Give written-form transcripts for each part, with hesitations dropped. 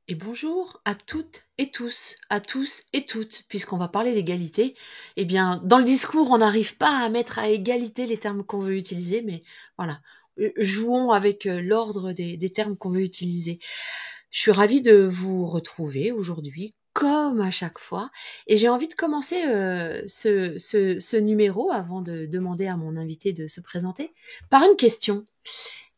Et bonjour à toutes et tous, à tous et toutes, puisqu'on va parler d'égalité. Eh bien, dans le discours, on n'arrive pas à mettre à égalité les termes qu'on veut utiliser, mais voilà, jouons avec l'ordre des termes qu'on veut utiliser. Je suis ravie de vous retrouver aujourd'hui, comme à chaque fois, et j'ai envie de commencer ce numéro, avant de demander à mon invité de se présenter, par une question.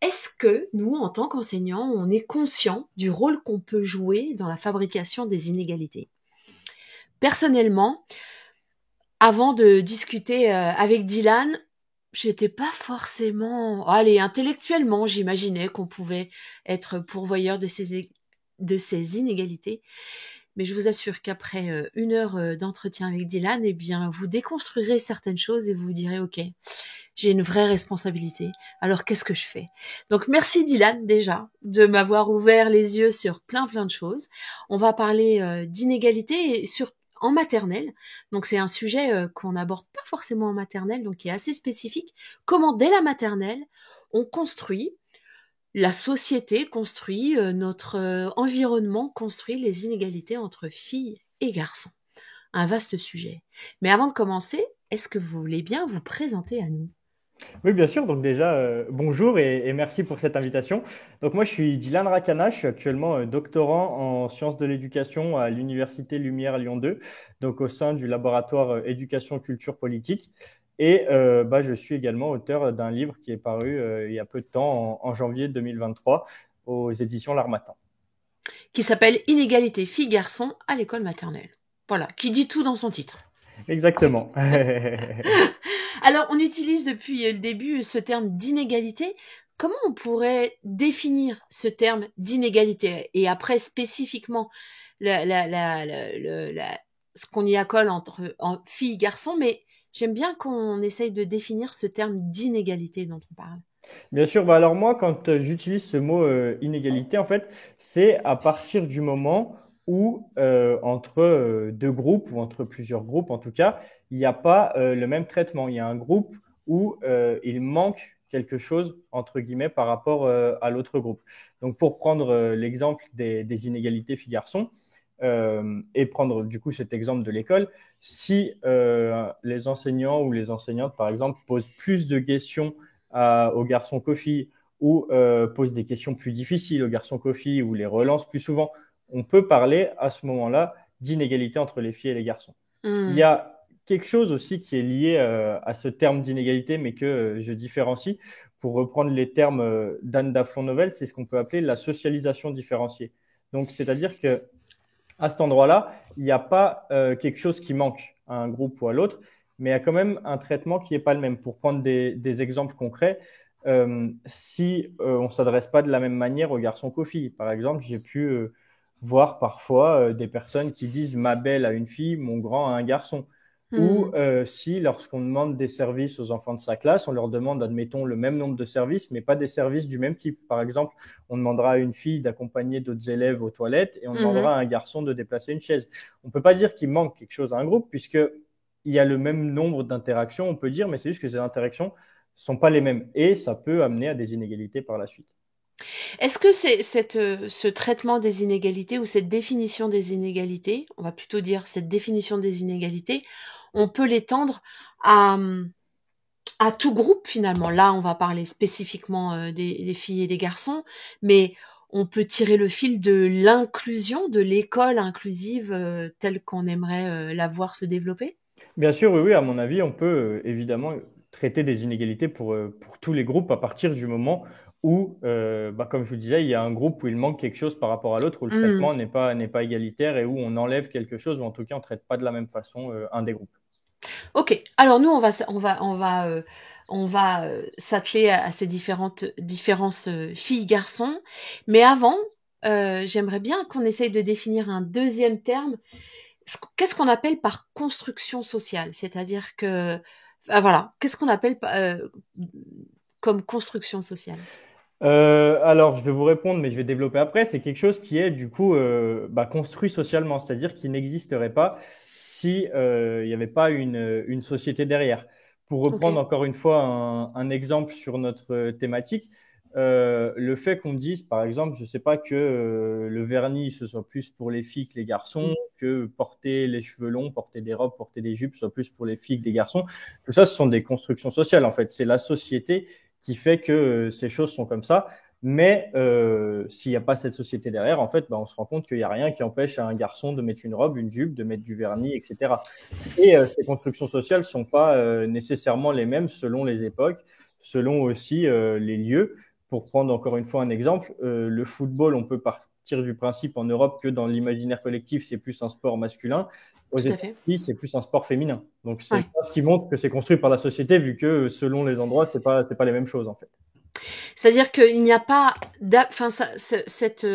Est-ce que nous, en tant qu'enseignants, on est conscient du rôle qu'on peut jouer dans la fabrication des inégalités? Personnellement, avant de discuter avec Dylan, j'étais pas forcément... Allez, intellectuellement, j'imaginais qu'on pouvait être pourvoyeur de ces inégalités. Mais je vous assure qu'après une heure d'entretien avec Dylan, eh bien, vous déconstruirez certaines choses et vous vous direz, OK, j'ai une vraie responsabilité. Alors, qu'est-ce que je fais? Donc, merci Dylan, déjà, de m'avoir ouvert les yeux sur plein de choses. On va parler d'inégalité en maternelle. Donc, c'est un sujet qu'on n'aborde pas forcément en maternelle, donc qui est assez spécifique. Comment, dès la maternelle, on construit la société construit, notre environnement construit les inégalités entre filles et garçons. Un vaste sujet. Mais avant de commencer, est-ce que vous voulez bien vous présenter à nous? Oui, bien sûr. Donc déjà, bonjour et merci pour cette invitation. Donc moi, je suis Dylan Rakana. Je suis actuellement doctorant en sciences de l'éducation à l'Université Lumière Lyon 2, donc au sein du laboratoire éducation culture politique. Et je suis également auteur d'un livre qui est paru il y a peu de temps, en janvier 2023, aux éditions L'Harmattan. Qui s'appelle Inégalité filles-garçons à l'école maternelle. Voilà, qui dit tout dans son titre. Exactement. Alors, on utilise depuis le début ce terme d'inégalité. Comment on pourrait définir ce terme d'inégalité et après spécifiquement ce qu'on y accole en filles et garçons, mais j'aime bien qu'on essaye de définir ce terme d'inégalité dont on parle. Bien sûr, alors moi, quand j'utilise ce mot inégalité, en fait, c'est à partir du moment où entre deux groupes ou entre plusieurs groupes, en tout cas, il n'y a pas le même traitement. Il y a un groupe où il manque quelque chose, entre guillemets, par rapport à l'autre groupe. Donc, pour prendre l'exemple des inégalités filles-garçons, et prendre du coup cet exemple de l'école, si les enseignants ou les enseignantes, par exemple, posent plus de questions aux garçons qu'aux filles ou pose des questions plus difficiles aux garçons qu'aux filles ou les relance plus souvent, on peut parler à ce moment-là d'inégalité entre les filles et les garçons. Il y Hmm. a quelque chose aussi qui est lié à ce terme d'inégalité, mais que je différencie. Pour reprendre les termes d'Anne Daflon-Novel, c'est ce qu'on peut appeler la socialisation différenciée. Donc, c'est-à-dire que à cet endroit-là, il n'y a pas quelque chose qui manque à un groupe ou à l'autre, mais il y a quand même un traitement qui n'est pas le même. Pour prendre des exemples concrets, si on ne s'adresse pas de la même manière aux garçons qu'aux filles, par exemple, j'ai pu voir parfois des personnes qui disent ma belle à une fille, mon grand à un garçon. Ou Hmm. si, lorsqu'on demande des services aux enfants de sa classe, on leur demande, admettons, le même nombre de services, mais pas des services du même type. Par exemple, on demandera à une fille d'accompagner d'autres élèves aux toilettes et on demandera Mhm. à un garçon de déplacer une chaise. On ne peut pas dire qu'il manque quelque chose à un groupe puisqu'il y a le même nombre d'interactions, on peut dire, mais c'est juste que ces interactions ne sont pas les mêmes et ça peut amener à des inégalités par la suite. Est-ce que ce traitement des inégalités ou cette définition des inégalités, on va plutôt dire cette définition des inégalités, on peut l'étendre à, à tout groupe finalement? Là, on va parler spécifiquement des filles et des garçons, mais on peut tirer le fil de l'inclusion, de l'école inclusive telle qu'on aimerait la voir se développer? Bien sûr, oui, oui, à mon avis, on peut évidemment traiter des inégalités pour tous les groupes à partir du moment où, comme je vous disais, il y a un groupe où il manque quelque chose par rapport à l'autre, où le Hmm. traitement n'est pas égalitaire et où on enlève quelque chose, ou en tout cas, on ne traite pas de la même façon un des groupes. Ok, alors nous on va s'atteler à ces différences filles-garçons, mais avant, j'aimerais bien qu'on essaye de définir un deuxième terme. Qu'est-ce qu'on appelle par construction sociale? C'est-à-dire que, ah, voilà, qu'est-ce qu'on appelle comme construction sociale? Alors, je vais vous répondre, mais je vais développer après. C'est quelque chose qui est du coup construit socialement, c'est-à-dire qui n'existerait pas si il n'y avait pas une société derrière. Pour Ok. reprendre encore une fois un exemple sur notre thématique, le fait qu'on dise, par exemple, je sais pas, que le vernis, ce soit plus pour les filles que les garçons, que porter les cheveux longs, porter des robes, porter des jupes, soit plus pour les filles que les garçons, tout ça, ce sont des constructions sociales, en fait. C'est la société qui fait que ces choses sont comme ça. Mais s'il n'y a pas cette société derrière, en fait, bah, on se rend compte qu'il n'y a rien qui empêche un garçon de mettre une robe, une jupe, de mettre du vernis, etc. Et ces constructions sociales sont pas nécessairement les mêmes selon les époques, selon aussi les lieux. Pour prendre encore une fois un exemple, le football, on peut partir du principe en Europe que dans l'imaginaire collectif, c'est plus un sport masculin. Aux Tout à fait. États-Unis, c'est plus un sport féminin. Donc c'est Ouais. pas ce qui montre que c'est construit par la société, vu que selon les endroits, c'est pas les mêmes choses en fait. C'est-à-dire qu'il n'y a pas, enfin, cette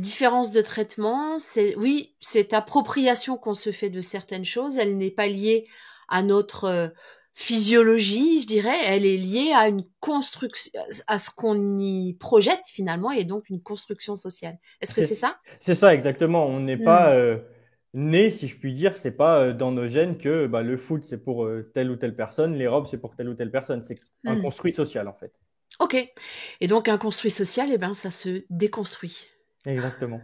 différence de traitement, c'est, oui, cette appropriation qu'on se fait de certaines choses, elle n'est pas liée à notre physiologie, je dirais, elle est liée à une construction, à ce qu'on y projette finalement, et donc une construction sociale. Est-ce que C'est c'est ça? c'est ça exactement. On n'est pas Hmm. né, si je puis dire, c'est pas dans nos gènes que bah, le foot c'est pour telle ou telle personne, les robes c'est pour telle ou telle personne. C'est un Hmm. construit social en fait. Ok. Et donc un construit social, eh ben, ça se déconstruit. Exactement.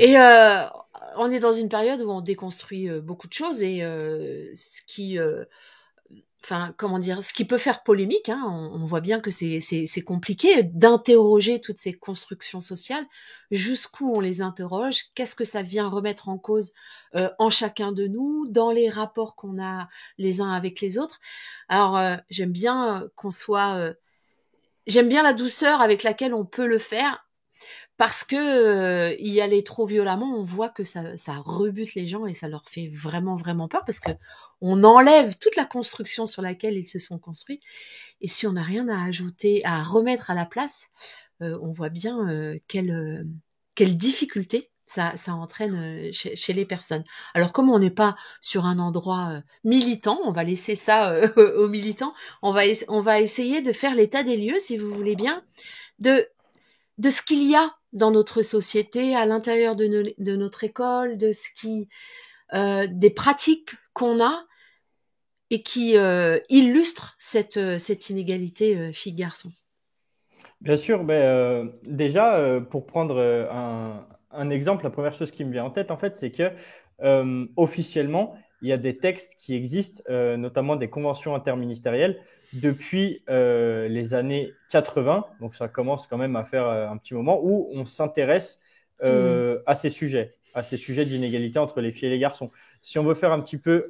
Et on est dans une période où on déconstruit beaucoup de choses et enfin, comment dire, ce qui peut faire polémique, hein, on voit bien que c'est compliqué d'interroger toutes ces constructions sociales. Jusqu'où on les interroge? Qu'est-ce que ça vient remettre en cause en chacun de nous, dans les rapports qu'on a les uns avec les autres? Alors, j'aime bien j'aime bien la douceur avec laquelle on peut le faire parce que y aller trop violemment, on voit que ça rebute les gens et ça leur fait vraiment vraiment peur parce que on enlève toute la construction sur laquelle ils se sont construits. Et si on n'a rien à ajouter, à remettre à la place, on voit bien quelle difficulté ça entraîne chez les personnes. Alors comme on n'est pas sur un endroit militant, on va laisser ça aux militants. On va essayer de faire l'état des lieux, si vous voulez bien, de de ce qu'il y a dans notre société, à l'intérieur de notre école, de ce qui, des pratiques qu'on a et qui illustrent cette inégalité fille-garçon. Bien sûr, ben, déjà, pour prendre un exemple, la première chose qui me vient en tête, en fait, c'est que officiellement, il y a des textes qui existent, notamment des conventions interministérielles, depuis les années 80, donc ça commence quand même à faire un petit moment, où on s'intéresse Hmm. à ces sujets d'inégalité entre les filles et les garçons. Si on veut faire un petit peu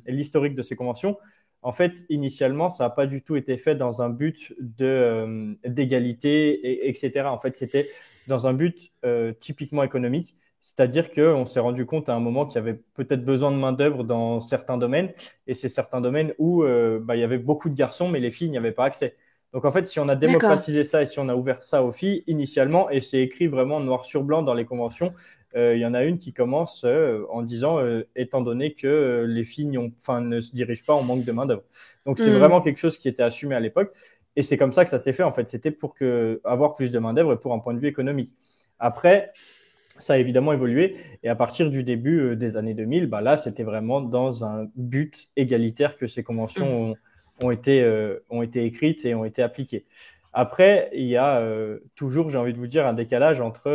l'historique de ces conventions, en fait, initialement, ça n'a pas du tout été fait dans un but d'égalité, etc. En fait, c'était dans un but typiquement économique. C'est-à-dire qu'on s'est rendu compte à un moment qu'il y avait peut-être besoin de main-d'œuvre dans certains domaines, et c'est certains domaines où bah, il y avait beaucoup de garçons, mais les filles n'y avaient pas accès. Donc en fait, si on a D'accord. démocratisé ça et si on a ouvert ça aux filles initialement, et c'est écrit vraiment noir sur blanc dans les conventions, il y en a une qui commence en disant étant donné que les filles enfin, ne se dirigent pas en manque de main-d'œuvre. Donc c'est Hmm. vraiment quelque chose qui était assumé à l'époque. Et c'est comme ça que ça s'est fait en fait. C'était pour avoir plus de main-d'œuvre et pour un point de vue économique. Après, ça a évidemment évolué. Et à partir du début des années 2000, bah là, c'était vraiment dans un but égalitaire que ces Hmm. conventions ont été écrites et ont été appliquées. Après, il y a toujours, j'ai envie de vous dire, un décalage entre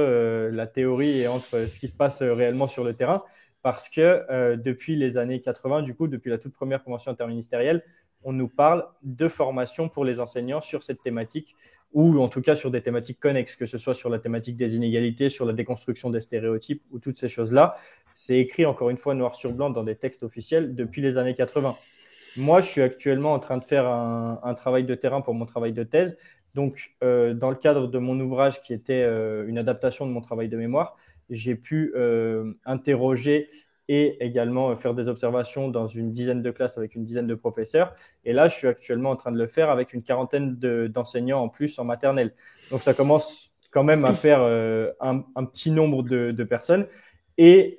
la théorie et entre ce qui se passe réellement sur le terrain, parce que depuis les années 80, du coup, depuis la toute première convention interministérielle, on nous parle de formation pour les enseignants sur cette thématique, ou en tout cas sur des thématiques connexes, que ce soit sur la thématique des inégalités, sur la déconstruction des stéréotypes, ou toutes ces choses-là. C'est écrit encore une fois noir sur blanc dans des textes officiels depuis les années 80. Moi, je suis actuellement en train de faire un travail de terrain pour mon travail de thèse. Donc, dans le cadre de mon ouvrage qui était une adaptation de mon travail de mémoire, j'ai pu interroger et également faire des observations dans une dizaine de classes avec une dizaine de professeurs. Et là, je suis actuellement en train de le faire avec une quarantaine d'enseignants en plus en maternelle. Donc, ça commence quand même à faire un petit nombre de personnes. Et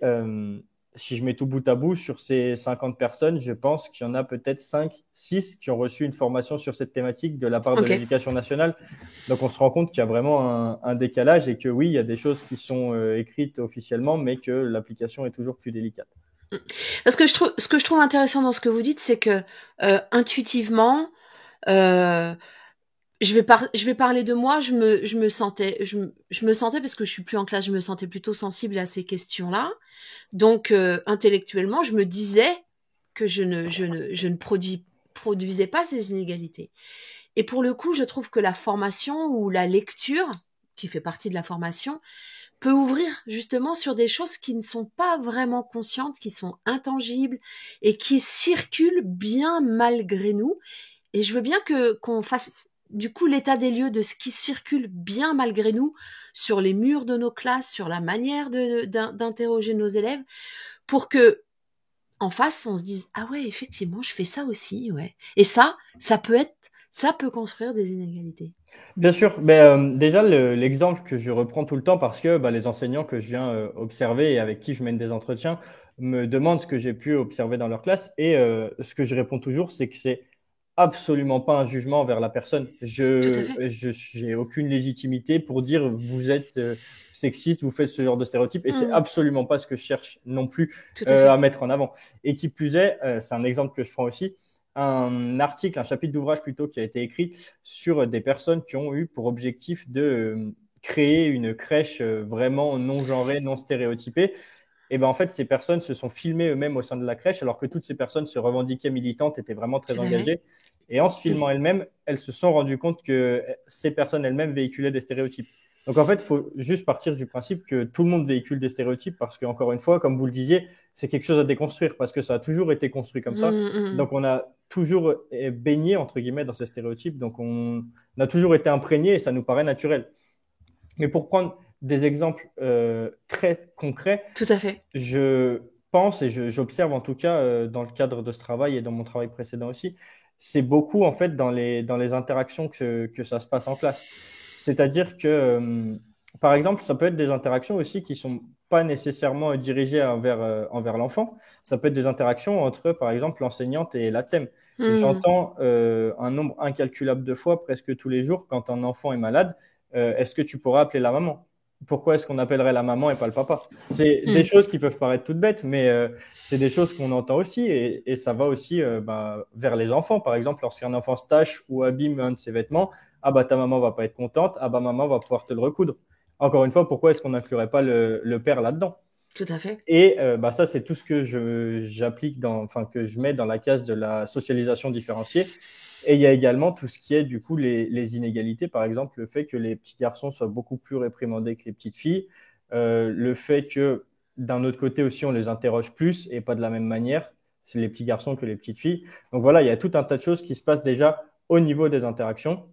si je mets tout bout à bout, sur ces 50 personnes, je pense qu'il y en a peut-être 5, 6 qui ont reçu une formation sur cette thématique de la part de Ok. l'éducation nationale. Donc on se rend compte qu'il y a vraiment un décalage et que oui, il y a des choses qui sont écrites officiellement, mais que l'application est toujours plus délicate. Parce que ce que je trouve intéressant dans ce que vous dites, c'est que intuitivement, euh, je vais parler de moi. Je me sentais parce que je suis plus en classe, je me sentais plutôt sensible à ces questions-là. Donc, intellectuellement, je me disais que je ne produisais pas ces inégalités. Et pour le coup, je trouve que la formation ou la lecture, qui fait partie de la formation, peut ouvrir justement sur des choses qui ne sont pas vraiment conscientes, qui sont intangibles et qui circulent bien malgré nous. Et je veux bien que qu'on fasse du coup l'état des lieux de ce qui circule bien malgré nous sur les murs de nos classes, sur la manière d'interroger nos élèves, pour que en face on se dise ah ouais effectivement je fais ça aussi ouais. Et ça peut construire des inégalités. Bien sûr, mais déjà l'exemple que je reprends tout le temps parce que bah, les enseignants que je viens observer et avec qui je mène des entretiens me demandent ce que j'ai pu observer dans leur classe et ce que je réponds toujours, c'est que c'est absolument pas un jugement envers la personne. Tout à fait. J'ai aucune légitimité pour dire vous êtes sexiste, vous faites ce genre de stéréotype et c'est Mmh, absolument pas ce que je cherche non plus tout à fait. à mettre en avant. Et qui plus est, c'est un exemple que je prends aussi, un article, un chapitre d'ouvrage plutôt qui a été écrit sur des personnes qui ont eu pour objectif de créer une crèche vraiment non genrée, non stéréotypée. Et ben en fait, ces personnes se sont filmées eux-mêmes au sein de la crèche, alors que toutes ces personnes se revendiquaient militantes, étaient vraiment très Tout à fait. engagées. Et en se filmant elles-mêmes, elles se sont rendues compte que ces personnes elles-mêmes véhiculaient des stéréotypes. Donc en fait, il faut juste partir du principe que tout le monde véhicule des stéréotypes, parce que encore une fois, comme vous le disiez, c'est quelque chose à déconstruire, parce que ça a toujours été construit comme ça. Donc on a toujours baigné, entre guillemets, dans ces stéréotypes, donc on a toujours été imprégné et ça nous paraît naturel. Mais pour prendre des exemples très concrets, Tout à fait. je pense et j'observe en tout cas dans le cadre de ce travail et dans mon travail précédent aussi, c'est beaucoup en fait dans les interactions que ça se passe en classe. C'est-à-dire que, par exemple, ça peut être des interactions aussi qui sont pas nécessairement dirigées envers l'enfant. Ça peut être des interactions entre, par exemple, l'enseignante et l'ATSEM. Mmh. J'entends un nombre incalculable de fois, presque tous les jours, quand un enfant est malade, est-ce que tu pourras appeler la maman? Pourquoi est-ce qu'on appellerait la maman et pas le papa? C'est des Mmh. choses qui peuvent paraître toutes bêtes, mais c'est des choses qu'on entend aussi et ça va aussi bah, vers les enfants. Par exemple, lorsqu'un enfant se tâche ou abîme un de ses vêtements, ah bah ta maman va pas être contente, ah bah maman va pouvoir te le recoudre. Encore une fois, pourquoi est-ce qu'on n'inclurait pas le père là-dedans? Tout à fait. Et bah ça, c'est tout ce que j'applique enfin que je mets dans la case de la socialisation différenciée. Et il y a également tout ce qui est du coup les inégalités, par exemple le fait que les petits garçons soient beaucoup plus réprimandés que les petites filles, le fait que d'un autre côté aussi on les interroge plus et pas de la même manière, c'est les petits garçons que les petites filles. Donc voilà, il y a tout un tas de choses qui se passent déjà au niveau des interactions.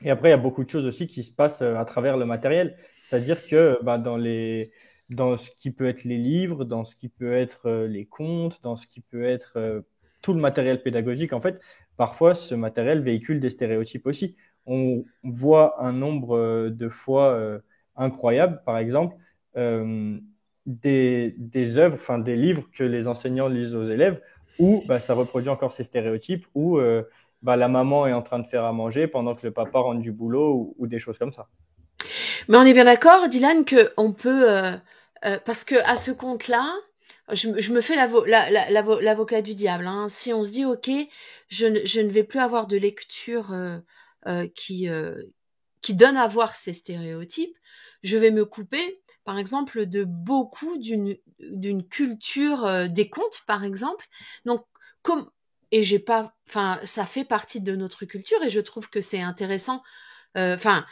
Et après, il y a beaucoup de choses aussi qui se passent à travers le matériel. C'est-à-dire que bah, dans ce qui peut être les livres, dans ce qui peut être les contes, dans ce qui peut être tout le matériel pédagogique, en fait, parfois ce matériel véhicule des stéréotypes aussi. On voit un nombre de fois incroyable, par exemple, euh, des œuvres, enfin des livres que les enseignants lisent aux élèves, où bah, ça reproduit encore ces stéréotypes, où bah, la maman est en train de faire à manger pendant que le papa rentre du boulot ou des choses comme ça. Mais on est bien d'accord, Dylan, que on peut, parce que à ce compte-là, je me fais l'avocat du diable. Hein. Si on se dit, ok, je ne vais plus avoir de lecture euh, qui euh, qui donne à voir ces stéréotypes, je vais me couper, par exemple, de beaucoup d'une culture des contes, par exemple. Donc, comme et j'ai pas, enfin, ça fait partie de notre culture et je trouve que c'est intéressant. Enfin,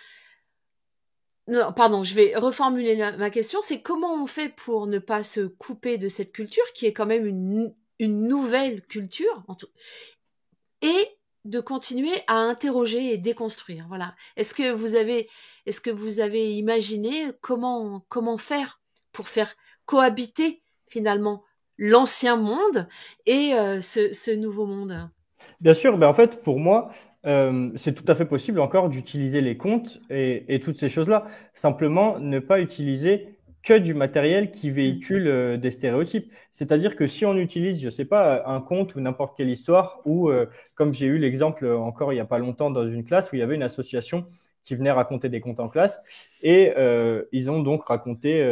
non, pardon, je vais reformuler ma question. C'est comment on fait pour ne pas se couper de cette culture qui est quand même une nouvelle culture et de continuer à interroger et déconstruire. Voilà. Est-ce que vous avez imaginé comment faire pour faire cohabiter finalement l'ancien monde et ce nouveau monde? Bien sûr, ben en fait, pour moi, c'est tout à fait possible encore d'utiliser les comptes et toutes ces choses-là. Simplement, ne pas utiliser que du matériel qui Mm. véhicule des stéréotypes. C'est-à-dire que si on utilise, je sais pas, un conte ou n'importe quelle histoire, ou comme j'ai eu l'exemple encore il y a pas longtemps dans une classe où il y avait une association qui venait raconter des contes en classe, et ils ont donc raconté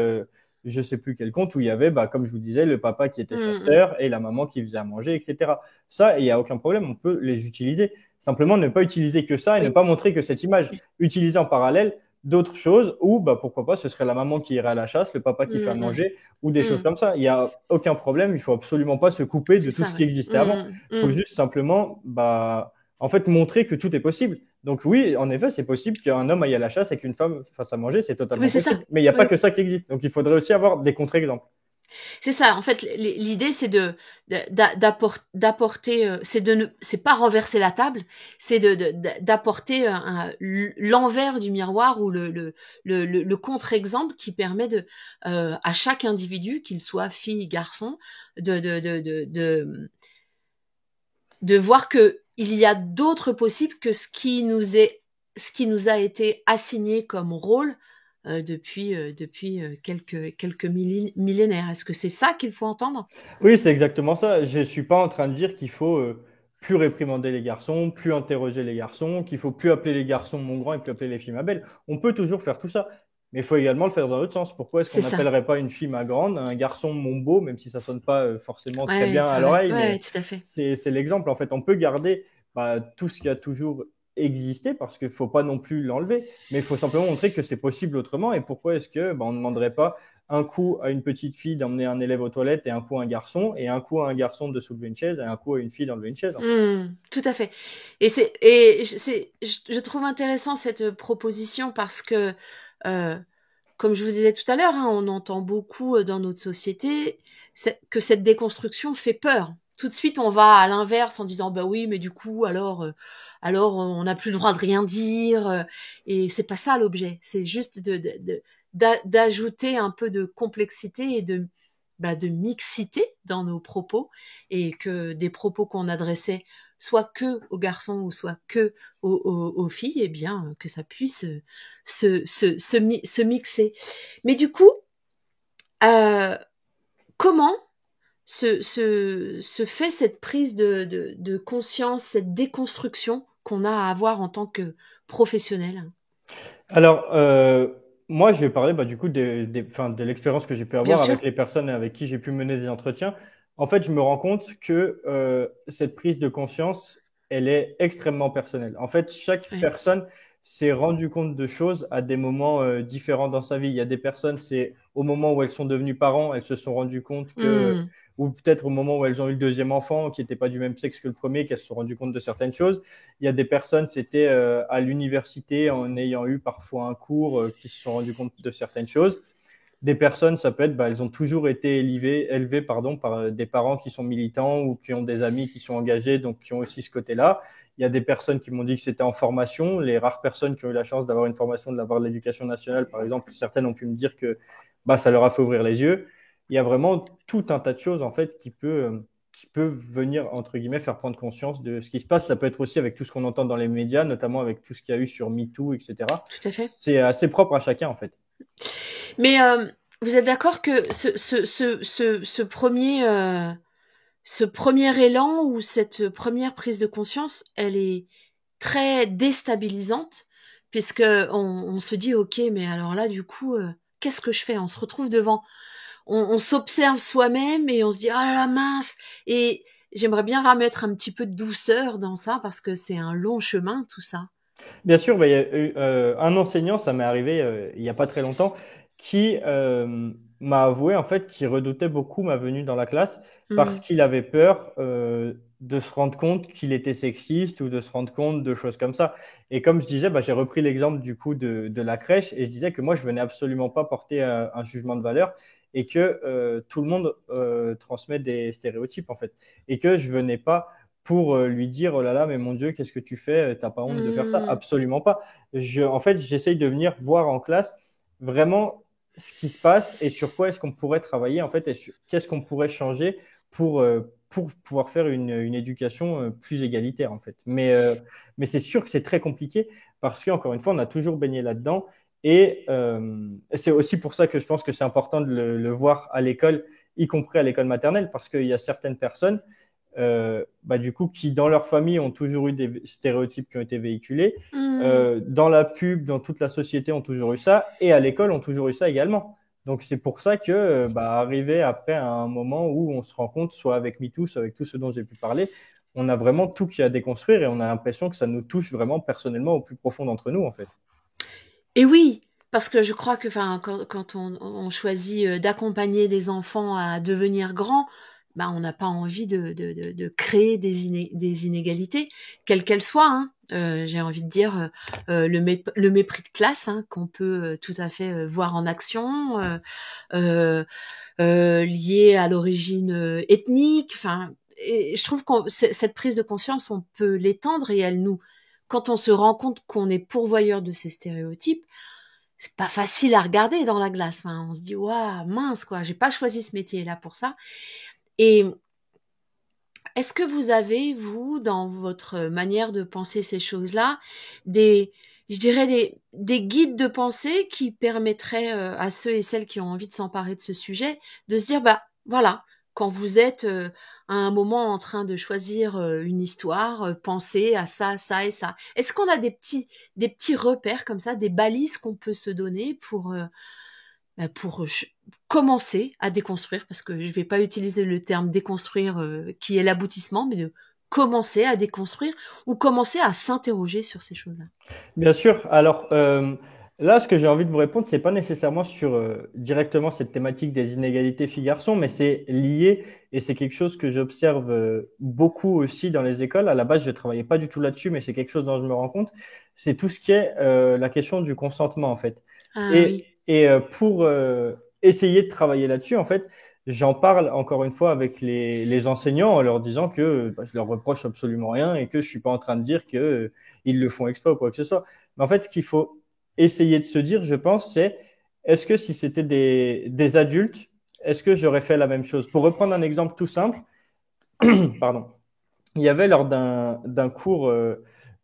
je sais plus quel conte où il y avait, bah, comme je vous disais, le papa qui était Mm, chasseur et la maman qui faisait à manger, etc. Ça, il n'y a aucun problème, on peut les utiliser. Simplement, ne pas utiliser que ça et ne oui. pas montrer que cette image. Utiliser en parallèle d'autres choses ou, bah, pourquoi pas, ce serait la maman qui irait à la chasse, le papa qui fait à Mm, manger ou des choses mm. comme ça. Il n'y a aucun problème. Il faut absolument pas se couper de C'est tout ça, ce qui ouais. existait avant. Il faut juste simplement, bah, en fait, montrer que tout est possible. Donc oui, en effet, c'est possible qu'un homme aille à la chasse et qu'une femme fasse à manger, c'est Oui, totalement c'est ça. possible. Mais il n'y a pas Oui. que ça qui existe. Donc il faudrait aussi avoir des contre-exemples. C'est ça. En fait, l'idée, c'est d'apporter, c'est c'est pas renverser la table, c'est d'apporter l'envers du miroir ou le contre-exemple qui permet à chaque individu, qu'il soit fille, garçon, de, de, de, de, de, de voir que il y a d'autres possibles que ce qui nous a été assigné comme rôle depuis quelques millénaires. Est-ce que c'est ça qu'il faut entendre? Oui, c'est exactement ça. Je suis pas en train de dire qu'il faut plus réprimander les garçons, plus interroger les garçons, qu'il faut plus appeler les garçons mon grand et plus appeler les filles ma belle. On peut toujours faire tout ça. Mais il faut également le faire dans l'autre sens. Pourquoi est-ce qu'on C'est ça. n'appellerait pas une fille ma grande, un garçon mon beau, même si ça sonne pas forcément très Ouais, bien c'est à vrai. l'oreille, Ouais, mais tout à fait. c'est l'exemple. En fait, on peut garder bah, tout ce qui a toujours existé parce qu'il faut pas non plus l'enlever, mais il faut simplement montrer que c'est possible autrement. Et pourquoi est-ce que bah, on ne demanderait pas un coup à une petite fille d'emmener un élève aux toilettes et un coup à un garçon, et un coup à un garçon de soulever une chaise et un coup à une fille d'enlever une chaise, en fait. Tout à fait. Je trouve intéressant cette proposition parce que, euh, comme je vous disais tout à l'heure, hein, on entend beaucoup dans notre société que cette déconstruction fait peur. Tout de suite, on va à l'inverse en disant, bah oui, mais du coup, alors on n'a plus le droit de rien dire. Et c'est pas ça l'objet. C'est juste d'ajouter un peu de complexité et de mixité dans nos propos et que des propos qu'on adressait soit que aux garçons ou soit que aux filles, et bien que ça puisse se mixer. Mais du coup, euh, comment se fait cette prise de conscience, cette déconstruction qu'on a à avoir en tant que professionnel? Alors, moi, je vais parler bah, du coup enfin, de l'expérience que j'ai pu Bien avoir sûr. avec les personnes avec qui j'ai pu mener des entretiens. En fait, je me rends compte que cette prise de conscience, elle est extrêmement personnelle. En fait, chaque Oui. personne s'est rendu compte de choses à des moments différents dans sa vie. Il y a des personnes, c'est au moment où elles sont devenues parents, elles se sont rendues compte que, Mmh. ou peut-être au moment où elles ont eu le deuxième enfant, qui n'était pas du même sexe que le premier, qu'elles se sont rendues compte de certaines choses. Il y a des personnes, c'était à l'université, en ayant eu parfois un cours, qui se sont rendus compte de certaines choses. Des personnes, ça peut être, bah, elles ont toujours été élevées pardon, par des parents qui sont militants ou qui ont des amis qui sont engagés, donc qui ont aussi ce côté-là. Il y a des personnes qui m'ont dit que c'était en formation. Les rares personnes qui ont eu la chance d'avoir une formation de la part de l'éducation nationale, par exemple, certaines ont pu me dire que bah, ça leur a fait ouvrir les yeux. Il y a vraiment tout un tas de choses, en fait, qui peuvent venir, entre guillemets, faire prendre conscience de ce qui se passe. Ça peut être aussi avec tout ce qu'on entend dans les médias, notamment avec tout ce qu'il y a eu sur MeToo, etc. Tout à fait. C'est assez propre à chacun, en fait. Mais vous êtes d'accord que ce premier élan ou cette première prise de conscience, elle est très déstabilisante puisque on se dit ok, mais alors là du coup, qu'est-ce que je fais? On se retrouve devant, on s'observe soi-même et on se dit ah là là mince. Et j'aimerais bien remettre un petit peu de douceur dans ça parce que c'est un long chemin tout ça. Bien sûr, bah, il y a eu, un enseignant, ça m'est arrivé il n'y a pas très longtemps, qui m'a avoué en fait qu'il redoutait beaucoup ma venue dans la classe parce Hmm. qu'il avait peur de se rendre compte qu'il était sexiste ou de se rendre compte de choses comme ça. Et comme je disais, bah, j'ai repris l'exemple du coup de la crèche et je disais que moi, je venais absolument pas porter un jugement de valeur et que tout le monde transmet des stéréotypes en fait et que je venais pas pour lui dire oh là là mais mon Dieu qu'est-ce que tu fais, t'as pas honte de faire ça? Hmm. Absolument pas. En fait j'essaye de venir voir en classe vraiment ce qui se passe et sur quoi est-ce qu'on pourrait travailler en fait et qu'est-ce qu'on pourrait changer pour pouvoir faire une éducation plus égalitaire en fait. Mais c'est sûr que c'est très compliqué parce qu'encore une fois on a toujours baigné là-dedans et c'est aussi pour ça que je pense que c'est important de le voir à l'école, y compris à l'école maternelle, parce qu'il y a certaines personnes bah, du coup, qui dans leur famille ont toujours eu des stéréotypes qui ont été véhiculés, Hmm. dans la pub, dans toute la société ont toujours eu ça, et à l'école ont toujours eu ça également. Donc c'est pour ça que, arrivé après à un moment où on se rend compte, soit avec MeToo, soit avec tout ce dont j'ai pu parler, on a vraiment tout qui a à déconstruire et on a l'impression que ça nous touche vraiment personnellement au plus profond d'entre nous, en fait. Et oui, parce que je crois que enfin, quand on choisit d'accompagner des enfants à devenir grands, bah, on n'a pas envie de créer des inégalités, quelles qu'elles soient. Hein. J'ai envie de dire le mépris de classe hein, qu'on peut tout à fait voir en action, lié à l'origine ethnique. Enfin, et je trouve que cette prise de conscience, on peut l'étendre et elle nous, quand on se rend compte qu'on est pourvoyeur de ces stéréotypes, c'est pas facile à regarder dans la glace. Enfin, on se dit, waouh, mince, quoi, j'ai pas choisi ce métier-là pour ça. Et est-ce que vous avez, vous, dans votre manière de penser ces choses-là, des, je dirais, des guides de pensée qui permettraient à ceux et celles qui ont envie de s'emparer de ce sujet de se dire, bah, voilà, quand vous êtes à un moment en train de choisir une histoire, pensez à ça, ça et ça. Est-ce qu'on a des petits repères comme ça, des balises qu'on peut se donner pour commencer à déconstruire, parce que je ne vais pas utiliser le terme déconstruire qui est l'aboutissement, mais de commencer à déconstruire ou commencer à s'interroger sur ces choses-là. Bien sûr. Alors là, ce que j'ai envie de vous répondre, c'est pas nécessairement sur directement cette thématique des inégalités filles-garçons, mais c'est lié et c'est quelque chose que j'observe beaucoup aussi dans les écoles. À la base, je travaillais pas du tout là-dessus, mais c'est quelque chose dont je me rends compte. C'est tout ce qui est la question du consentement, en fait. Ah Et, oui. pour essayer de travailler là-dessus, en fait, j'en parle encore une fois avec les enseignants en leur disant que je leur reproche absolument rien et que je suis pas en train de dire que ils le font exprès ou quoi que ce soit. Mais en fait, ce qu'il faut essayer de se dire, je pense, c'est est-ce que si c'était des adultes, est-ce que j'aurais fait la même chose? Pour reprendre un exemple tout simple, pardon, il y avait lors d'un cours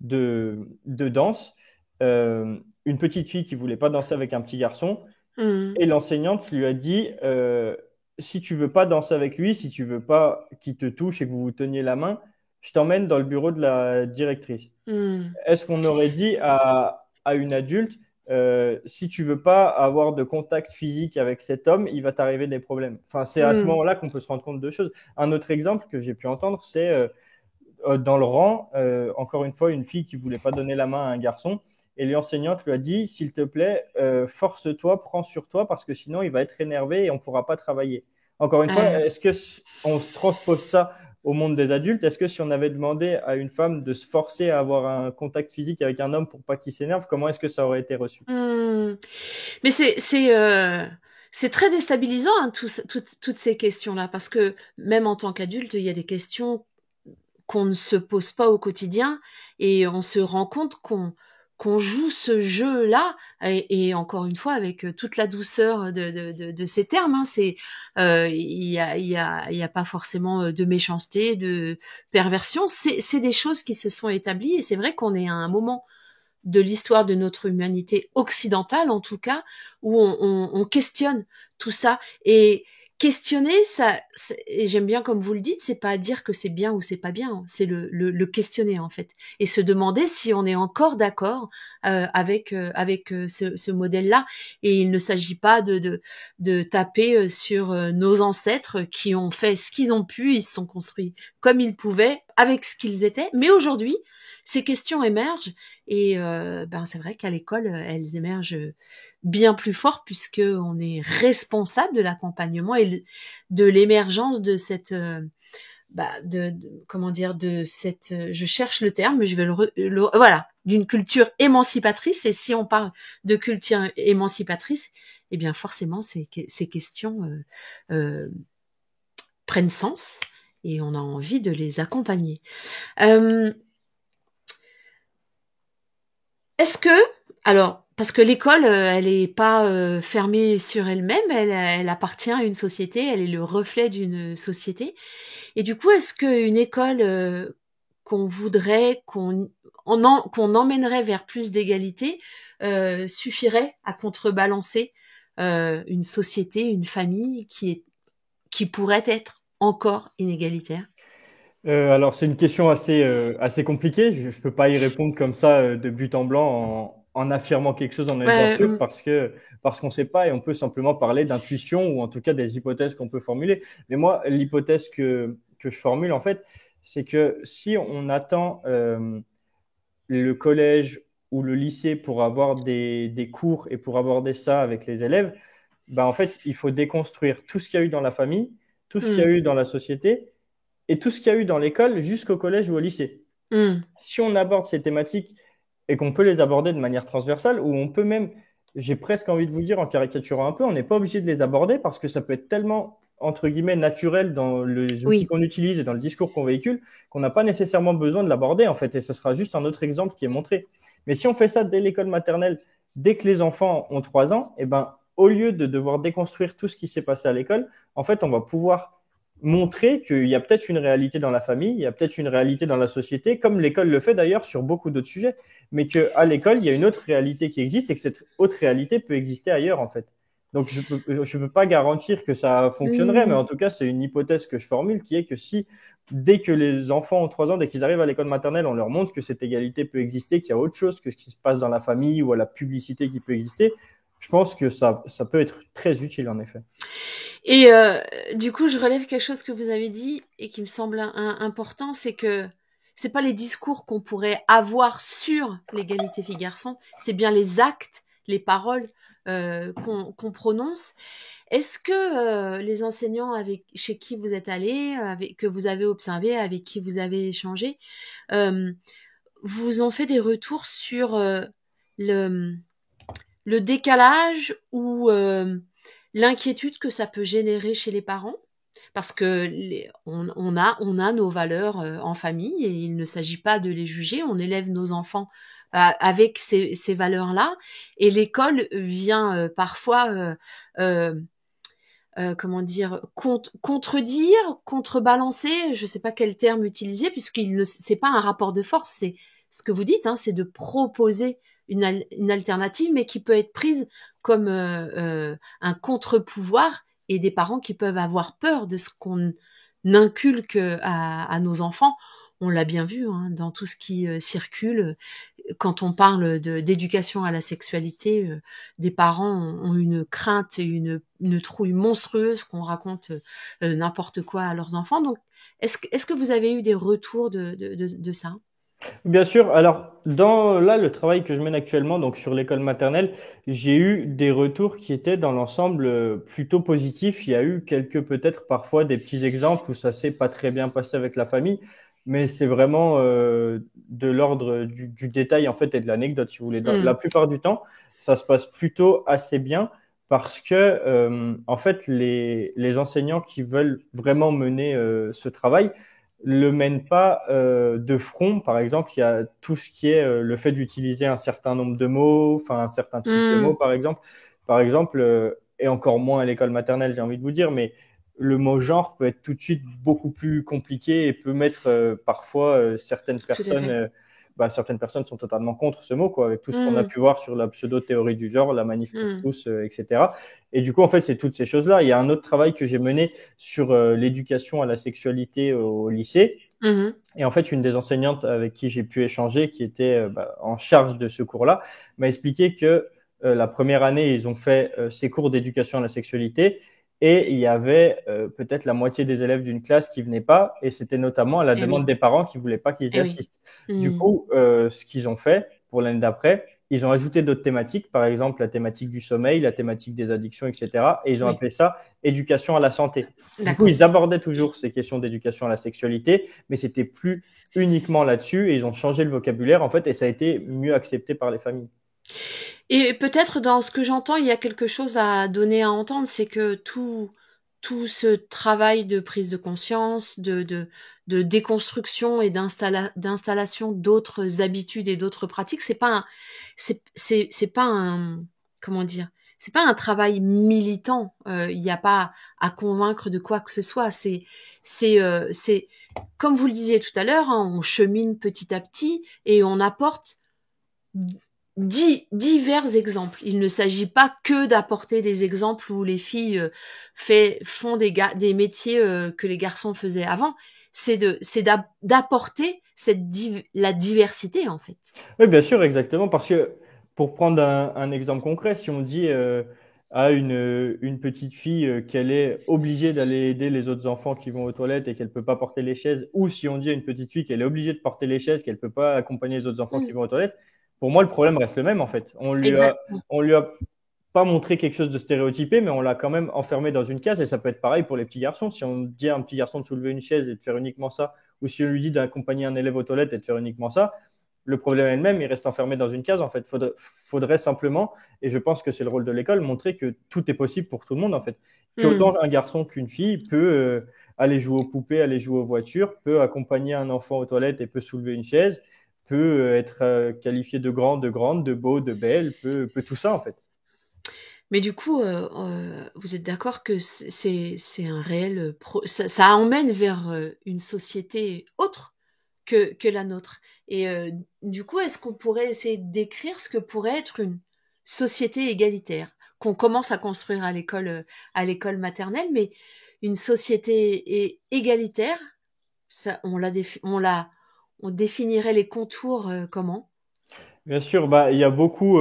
de danse une petite fille qui voulait pas danser avec un petit garçon Mhm. et l'enseignante lui a dit si tu veux pas danser avec lui, si tu veux pas qu'il te touche et que vous vous teniez la main, je t'emmène dans le bureau de la directrice. Mhm. Est-ce qu'on aurait dit à une adulte, si tu veux pas avoir de contact physique avec cet homme, il va t'arriver des problèmes. Enfin, c'est à ce Mhm. moment-là qu'on peut se rendre compte de choses. Un autre exemple que j'ai pu entendre, c'est dans le rang, encore une fois, une fille qui voulait pas donner la main à un garçon. Et l'enseignante lui a dit, s'il te plaît, force-toi, prends sur toi, parce que sinon il va être énervé et on pourra pas travailler. Encore une fois, Ah. est-ce que on se transpose ça au monde des adultes? Est-ce que si on avait demandé à une femme de se forcer à avoir un contact physique avec un homme pour pas qu'il s'énerve, comment est-ce que ça aurait été reçu? Mhm. Mais c'est très déstabilisant hein, toutes ces questions-là, parce que même en tant qu'adulte, il y a des questions qu'on ne se pose pas au quotidien et on se rend compte qu'on joue ce jeu-là et encore une fois avec toute la douceur de ces termes, hein, c'est il y a pas forcément de méchanceté, de perversion, c'est des choses qui se sont établies et c'est vrai qu'on est à un moment de l'histoire de notre humanité occidentale, en tout cas, où on questionne tout ça. Et questionner, ça, et j'aime bien comme vous le dites, c'est pas dire que c'est bien ou c'est pas bien, c'est le questionner en fait, et se demander si on est encore d'accord avec ce modèle-là. Et il ne s'agit pas de taper sur nos ancêtres qui ont fait ce qu'ils ont pu, ils se sont construits comme ils pouvaient avec ce qu'ils étaient. Mais aujourd'hui, ces questions émergent et ben c'est vrai qu'à l'école, elles émergent bien plus fort puisque on est responsable de l'accompagnement et de l'émergence de cette comment dire de cette je cherche le terme mais je vais voilà d'une culture émancipatrice et si on parle de culture émancipatrice eh bien forcément ces questions euh, prennent sens et on a envie de les accompagner. Euh, Est-ce que, alors, parce que l'école, elle est pas fermée sur elle-même, elle appartient à une société, elle est le reflet d'une société. Et du coup, est-ce qu'une école qu'on voudrait, qu'on emmènerait vers plus d'égalité, suffirait à contrebalancer une société, une famille qui pourrait être encore inégalitaire? Alors, c'est une question assez compliquée. Je ne peux pas y répondre comme ça de but en blanc en affirmant quelque chose en étant Ouais, sûr parce qu'on ne sait pas et on peut simplement parler d'intuition ou en tout cas des hypothèses qu'on peut formuler. Mais moi, l'hypothèse que je formule en fait, c'est que si on attend le collège ou le lycée pour avoir des cours et pour aborder ça avec les élèves, ben en fait, il faut déconstruire tout ce qu'il y a eu dans la famille, tout ce qu'il y a mm, eu dans la société et tout ce qu'il y a eu dans l'école jusqu'au collège ou au lycée. mm, Si on aborde ces thématiques et qu'on peut les aborder de manière transversale, ou on peut même, j'ai presque envie de vous dire en caricaturant un peu, on n'est pas obligé de les aborder parce que ça peut être tellement, entre guillemets, naturel dans les outils oui. qu'on utilise et dans le discours qu'on véhicule qu'on n'a pas nécessairement besoin de l'aborder en fait. Et ce sera juste un autre exemple qui est montré. Mais si on fait ça dès l'école maternelle, dès que les enfants ont 3 ans, eh ben, au lieu de devoir déconstruire tout ce qui s'est passé à l'école, en fait, on va pouvoir montrer qu'il y a peut-être une réalité dans la famille, il y a peut-être une réalité dans la société, comme l'école le fait d'ailleurs sur beaucoup d'autres sujets, mais qu'à l'école, il y a une autre réalité qui existe et que cette autre réalité peut exister ailleurs en fait. Donc je peux pas garantir que ça fonctionnerait, mais Mm. en tout cas, c'est une hypothèse que je formule qui est que si dès que les enfants ont 3 ans, dès qu'ils arrivent à l'école maternelle, on leur montre que cette égalité peut exister, qu'il y a autre chose que ce qui se passe dans la famille ou à la publicité qui peut exister, je pense que ça peut être très utile en effet. Et du coup, je relève quelque chose que vous avez dit et qui me semble important, c'est que c'est pas les discours qu'on pourrait avoir sur l'égalité filles-garçons, c'est bien les actes, les paroles qu'on prononce. Est-ce que les enseignants chez qui vous êtes allés, que vous avez observé, avec qui vous avez échangé, euh, vous ont fait des retours sur le, le décalage ou l'inquiétude que ça peut générer chez les parents? Parce que on a nos valeurs en famille et il ne s'agit pas de les juger. On élève nos enfants avec ces valeurs-là et l'école vient parfois euh, comment dire, contredire, contrebalancer, je ne sais pas quel terme utiliser, puisqu'il ne, c'est pas un rapport de force, c'est ce que vous dites, hein, c'est de proposer une alternative, mais qui peut être prise comme un contre-pouvoir et des parents qui peuvent avoir peur de ce qu'on inculque à nos enfants. On l'a bien vu hein, dans tout ce qui circule quand on parle d'éducation à la sexualité, des parents ont une crainte et une trouille monstrueuse qu'on raconte n'importe quoi à leurs enfants. Donc, est-ce que vous avez eu des retours de ça? Bien sûr. Alors, dans là, le travail que je mène actuellement, donc sur l'école maternelle, j'ai eu des retours qui étaient dans l'ensemble plutôt positifs. Il y a eu quelques, peut-être parfois des petits exemples où ça s'est pas très bien passé avec la famille, mais c'est vraiment de l'ordre du détail en fait et de l'anecdote, si vous voulez. La Mm, plupart du temps, ça se passe plutôt assez bien parce que en fait, les enseignants qui veulent vraiment mener ce travail le mène pas de front. Par exemple, il y a tout ce qui est le fait d'utiliser un certain nombre de mots, enfin un certain type de mots, mm, par exemple. Par exemple, et encore moins à l'école maternelle, j'ai envie de vous dire, mais le mot genre peut être tout de suite beaucoup plus compliqué et peut mettre parfois tout à fait. certaines personnes sont totalement contre ce mot, quoi, avec tout ce qu'on a Mm, pu voir sur la pseudo-théorie du genre, la manif pour mm, tous, etc. Et du coup, en fait, c'est toutes ces choses-là. Il y a un autre travail que j'ai mené sur l'éducation à la sexualité au lycée. mhm, Et en fait, une des enseignantes avec qui j'ai pu échanger, qui était en charge de ce cours-là, m'a expliqué que la première année, ils ont fait ces cours d'éducation à la sexualité et il y avait peut-être la moitié des élèves d'une classe qui venaient pas et c'était notamment à la eh demande oui, des parents qui voulaient pas qu'ils y eh oui. assistent. Du Mm, coup, ce qu'ils ont fait pour l'année d'après, ils ont ajouté d'autres thématiques, par exemple la thématique du sommeil, la thématique des addictions, etc. Et ils ont oui, appelé ça éducation à la santé. Du coup, d'accord. ils abordaient toujours ces questions d'éducation à la sexualité, mais c'était plus uniquement là-dessus et ils ont changé le vocabulaire en fait et ça a été mieux accepté par les familles. Et peut-être dans ce que j'entends, il y a quelque chose à donner à entendre, c'est que tout ce travail de prise de conscience, de déconstruction et d'installation d'autres habitudes et d'autres pratiques, c'est pas un, comment dire, c'est pas un travail militant. Il n'y a pas à convaincre de quoi que ce soit. C'est, comme vous le disiez tout à l'heure, hein, on chemine petit à petit et on apporte divers exemples. Il ne s'agit pas que d'apporter des exemples où les filles font des métiers que les garçons faisaient avant. D'apporter la diversité en fait. Oui, bien sûr, exactement, parce que pour prendre un exemple concret, si on dit à une petite fille qu'elle est obligée d'aller aider les autres enfants qui vont aux toilettes et qu'elle peut pas porter les chaises, ou si on dit à une petite fille qu'elle est obligée de porter les chaises, qu'elle peut pas accompagner les autres enfants qui Mm. vont aux toilettes, pour moi, le problème reste le même, en fait. Exactement. On lui a pas montré quelque chose de stéréotypé, mais on l'a quand même enfermé dans une case, et ça peut être pareil pour les petits garçons. Si on dit à un petit garçon de soulever une chaise et de faire uniquement ça, ou si on lui dit d'accompagner un élève aux toilettes et de faire uniquement ça, le problème est le même, il reste enfermé dans une case. En fait, faudrait simplement, et je pense que c'est le rôle de l'école, montrer que tout est possible pour tout le monde, en fait. Mm. Qu'autant un garçon qu'une fille peut aller jouer aux poupées, aller jouer aux voitures, peut accompagner un enfant aux toilettes et peut soulever une chaise, peut être qualifié de grand, de grande, de beau, de belle, peut tout ça, en fait. Mais du coup, vous êtes d'accord que c'est un réel ça emmène vers une société autre que la nôtre. Et du coup, est-ce qu'on pourrait essayer de décrire ce que pourrait être une société égalitaire qu'on commence à construire à l'école maternelle, mais une société égalitaire, ça, on définirait les contours comment? Bien sûr, bah, il y a beaucoup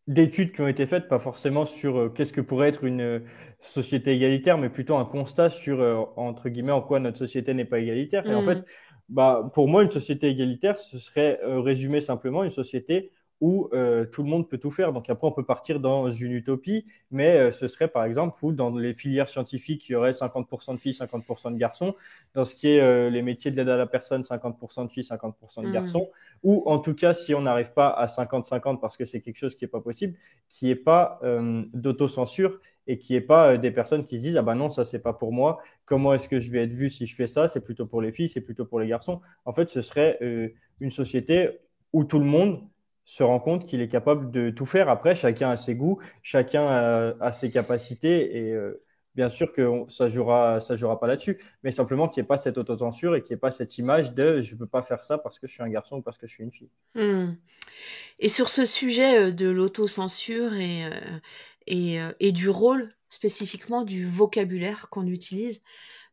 d'études qui ont été faites, pas forcément sur qu'est-ce que pourrait être une société égalitaire, mais plutôt un constat sur, entre guillemets, en quoi notre société n'est pas égalitaire. Et en fait, Hmm. bah, pour moi, une société égalitaire, ce serait résumé simplement une société où tout le monde peut tout faire. Donc après, on peut partir dans une utopie, mais ce serait par exemple où dans les filières scientifiques, il y aurait 50% de filles, 50% de garçons. Dans ce qui est les métiers de l'aide à la personne, 50% de filles, 50% de Hmm. garçons. Ou en tout cas, si on n'arrive pas à 50-50 parce que c'est quelque chose qui n'est pas possible, qui n'est pas d'autocensure et qui n'est pas des personnes qui se disent ah ben non, ça c'est pas pour moi, comment est-ce que je vais être vu si je fais ça, c'est plutôt pour les filles, c'est plutôt pour les garçons. En fait, ce serait une société où tout le monde se rend compte qu'il est capable de tout faire. Après, chacun a ses goûts, chacun a ses capacités et bien sûr que ça jouera pas là-dessus, mais simplement qu'il n'y ait pas cette autocensure et qu'il n'y ait pas cette image de je peux pas faire ça parce que je suis un garçon ou parce que je suis une fille. Hmm. Et sur ce sujet de l'autocensure et du rôle spécifiquement du vocabulaire qu'on utilise,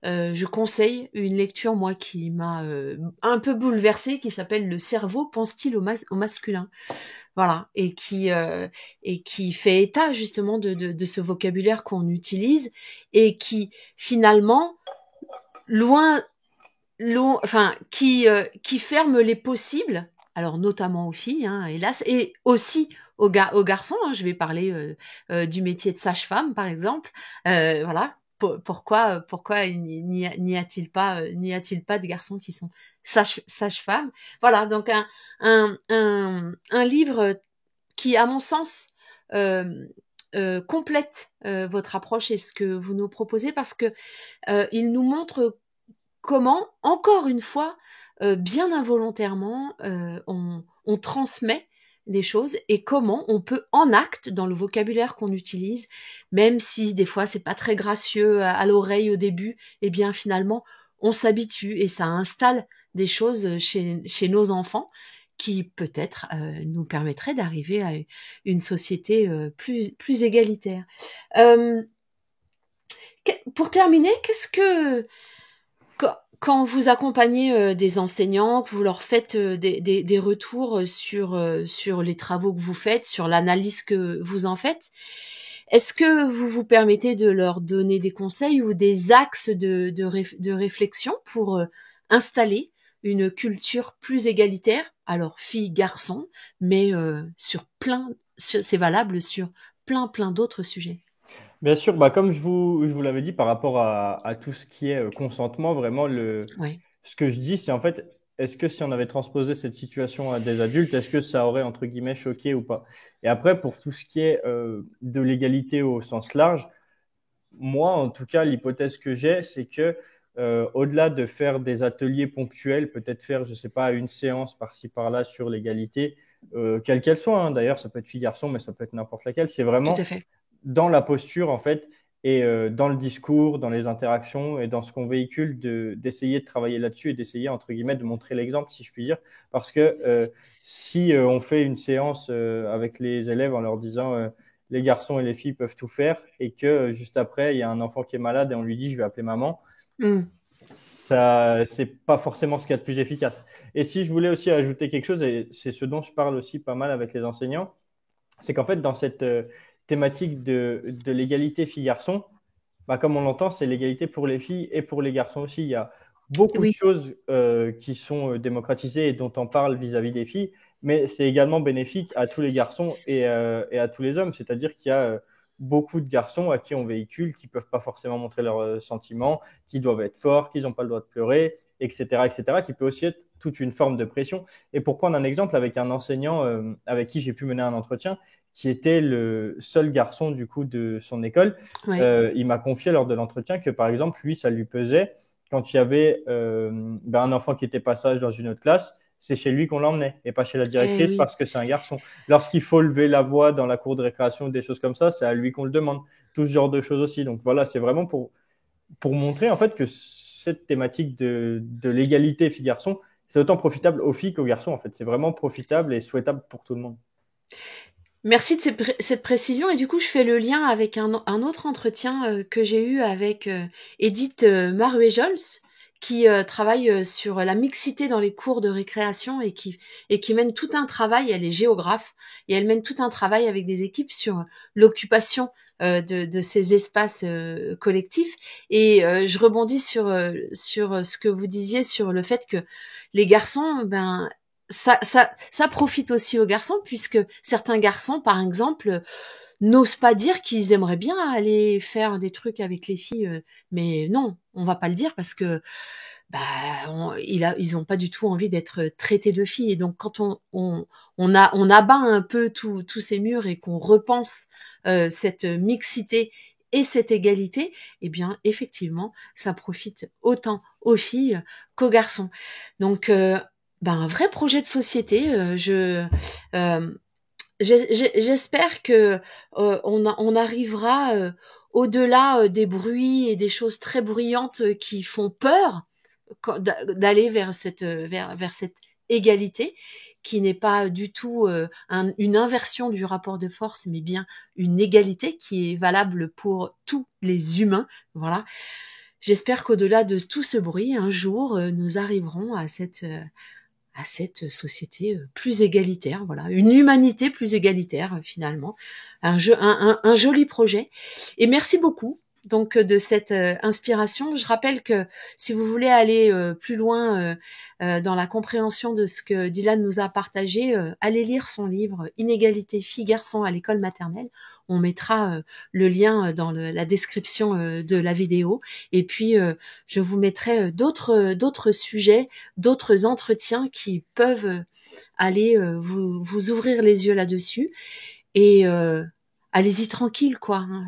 je conseille une lecture, moi, qui m'a un peu bouleversée, qui s'appelle Le cerveau pense-t-il au masculin? Voilà, et qui fait état justement de ce vocabulaire qu'on utilise et qui finalement, loin enfin, qui ferme les possibles, alors notamment aux filles, hein, hélas, et aussi aux garçons. Hein, je vais parler du métier de sage-femme, par exemple. Voilà. Pourquoi n'y a-t-il pas de garçons qui sont sages-femmes? Voilà, donc un livre qui, à mon sens, euh, complète votre approche et ce que vous nous proposez parce que il nous montre comment, encore une fois, bien involontairement, on transmet des choses et comment on peut en acte dans le vocabulaire qu'on utilise, même si des fois c'est pas très gracieux à l'oreille au début, et bien finalement on s'habitue et ça installe des choses chez nos enfants qui peut-être nous permettraient d'arriver à une société plus égalitaire. Euh, pour terminer, qu'est-ce que quand vous accompagnez des enseignants, que vous leur faites des retours sur les travaux que vous faites, sur l'analyse que vous en faites, est-ce que vous vous permettez de leur donner des conseils ou des axes de réflexion pour installer une culture plus égalitaire, alors filles-garçons, mais c'est valable sur plein d'autres sujets. Bien sûr, bah, comme je vous l'avais dit par rapport à tout ce qui est consentement, vraiment, Ouais. ce que je dis, c'est en fait, est-ce que si on avait transposé cette situation à des adultes, est-ce que ça aurait, entre guillemets, choqué ou pas? Et après, pour tout ce qui est de l'égalité au sens large, moi, en tout cas, l'hypothèse que j'ai, c'est que au-delà de faire des ateliers ponctuels, peut-être faire, je sais pas, une séance par-ci par-là sur l'égalité, quelle qu'elle soit, hein, d'ailleurs, ça peut être fille-garçon, mais ça peut être n'importe laquelle, c'est Tout à vraiment fait. dans la posture, en fait, et dans le discours, dans les interactions et dans ce qu'on véhicule, d'essayer de travailler là-dessus et d'essayer, entre guillemets, de montrer l'exemple, si je puis dire. Parce que si on fait une séance avec les élèves en leur disant les garçons et les filles peuvent tout faire et que juste après, il y a un enfant qui est malade et on lui dit je vais appeler maman, Mm. ça, c'est pas forcément ce qu'il y a de plus efficace. Et si je voulais aussi ajouter quelque chose, et c'est ce dont je parle aussi pas mal avec les enseignants, c'est qu'en fait, dans cette thématique de l'égalité filles-garçons, bah, comme on l'entend, c'est l'égalité pour les filles et pour les garçons aussi. Il y a beaucoup de Oui, choses qui sont démocratisées et dont on parle vis-à-vis des filles, mais c'est également bénéfique à tous les garçons et à tous les hommes. C'est-à-dire qu'il y a beaucoup de garçons à qui on véhicule, qui peuvent pas forcément montrer leurs sentiments, qui doivent être forts, qui n'ont pas le droit de pleurer, etc., etc., qui peut aussi être toute une forme de pression. Et pour prendre un exemple avec un enseignant avec qui j'ai pu mener un entretien, qui était le seul garçon du coup de son école, ouais. il m'a confié lors de l'entretien que, par exemple, lui, ça lui pesait quand il y avait un enfant qui était pas sage dans une autre classe, c'est chez lui qu'on l'emmenait et pas chez la Eh directrice oui. parce que c'est un garçon. Lorsqu'il faut lever la voix dans la cour de récréation ou des choses comme ça, c'est à lui qu'on le demande. Tout ce genre de choses aussi. Donc voilà, c'est vraiment pour montrer en fait que cette thématique de l'égalité filles-garçons, c'est autant profitable aux filles qu'aux garçons en fait. C'est vraiment profitable et souhaitable pour tout le monde. Merci de cette précision. Et du coup, je fais le lien avec un autre entretien que j'ai eu avec Edith Maruet-Jols, qui travaille sur la mixité dans les cours de récréation et qui mène tout un travail. Elle est géographe et elle mène tout un travail avec des équipes sur l'occupation de ces espaces collectifs. Et je rebondis sur ce que vous disiez sur le fait que les garçons, ben, ça profite aussi aux garçons, puisque certains garçons, par exemple, n'osent pas dire qu'ils aimeraient bien aller faire des trucs avec les filles, mais non, on va pas le dire parce que bah, ils ont pas du tout envie d'être traités de filles. Et donc, quand on abat un peu tous ces murs et qu'on repense cette mixité et cette égalité, eh bien, effectivement, ça profite autant aux filles qu'aux garçons. Donc, un vrai projet de société. Euh, J'espère que on arrivera au-delà des bruits et des choses très bruyantes qui font peur d'aller vers vers cette égalité qui n'est pas du tout une inversion du rapport de force, mais bien une égalité qui est valable pour tous les humains. Voilà. J'espère qu'au-delà de tout ce bruit, un jour, nous arriverons à cette société plus égalitaire, voilà, une humanité plus égalitaire finalement, un joli projet. Et merci beaucoup donc de cette inspiration. Je rappelle que si vous voulez aller plus loin dans la compréhension de ce que Dylan nous a partagé, allez lire son livre Inégalité filles-garçons à l'école maternelle. On mettra le lien dans la description de la vidéo. Et puis, je vous mettrai d'autres sujets, d'autres entretiens qui peuvent aller vous ouvrir les yeux là-dessus. Et allez-y tranquille, quoi. Hein.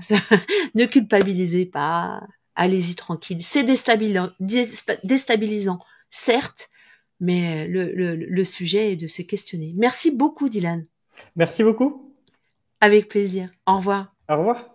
Ne culpabilisez pas. Allez-y tranquille. C'est déstabilisant, certes, mais le sujet est de se questionner. Merci beaucoup, Dylan. Merci beaucoup. Avec plaisir. Au revoir. Au revoir.